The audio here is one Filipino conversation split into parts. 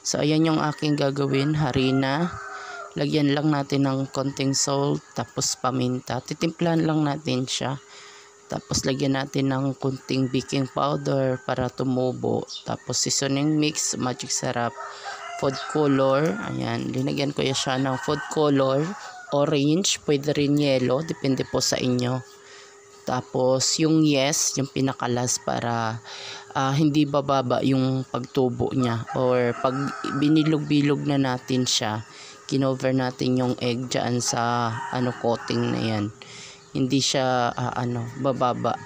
So ayan yung aking gagawin, harina. Lagyan lang natin ng konting salt, tapos paminta. Titimplahan lang natin siya. Tapos lagyan natin ng konting baking powder para tumubo. Tapos seasoning mix, magic sarap, food color. Ayan, linagyan ko siya ng food color, orange, pwede rin yellow, depende po sa inyo. Tapos yung yes, yung pinakalas para hindi bababa yung pagtubo niya. Or pag binilog-bilog na natin siya, kinover natin yung egg dyan sa coating na yan. Hindi siya bababa.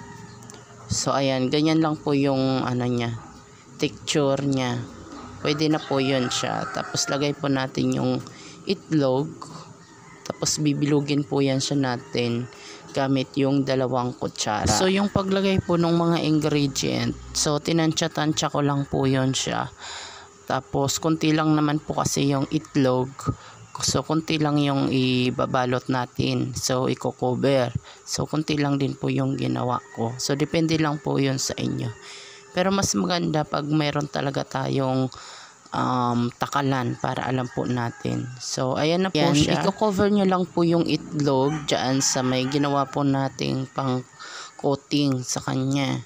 So ayan, ganyan lang po yung niya, texture niya. Pwede na po yun siya. Tapos lagay po natin yung itlog. Tapos bibilugin po yan siya natin gamit yung 2 kutsara. So yung paglagay po ng mga ingredient, so tinansya-tansya ko lang po yun siya. Tapos konti lang naman po kasi yung itlog. So konti lang yung ibabalot natin. So i-cover. So konti lang din po yung ginawa ko. So depende lang po yun sa inyo. Pero mas maganda pag mayroon talaga tayong takalan para alam po natin. So ayan na po siya. I-cover nyo lang po yung itlog dyan sa may ginawa po nating pang coating sa kanya.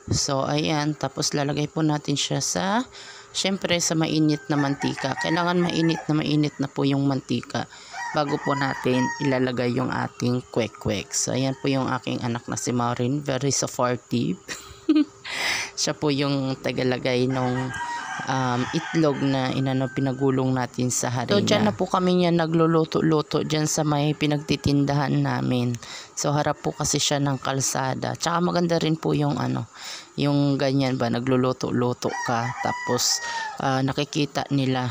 So ayan, tapos lalagay po natin siya sa, syempre sa mainit na mantika. Kailangan mainit na po yung mantika bago po natin ilalagay yung ating kwek-kwek. So ayan po yung aking anak na si Maureen, very supportive. Siya po yung tagalagay nung itlog na pinagulong natin sa harina. So dyan na po kami niya nagluluto-luto dyan sa may pinagtitindahan namin. So harap po kasi siya ng kalsada. Tsaka maganda rin po yung yung ganyan ba, nagluluto-luto ka tapos nakikita nila.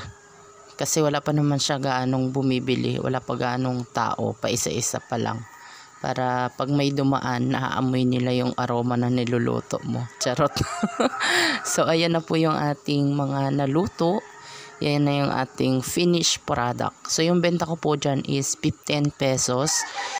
Kasi wala pa naman siya gaanong bumibili, wala pa gaanong tao, pa isa-isa pa lang. Para pag may dumaan, naaamoy nila yung aroma na niluluto mo. Charot. So ayan na po yung ating mga naluto. Yan na yung ating finished product. So yung benta ko po dyan is 15 pesos.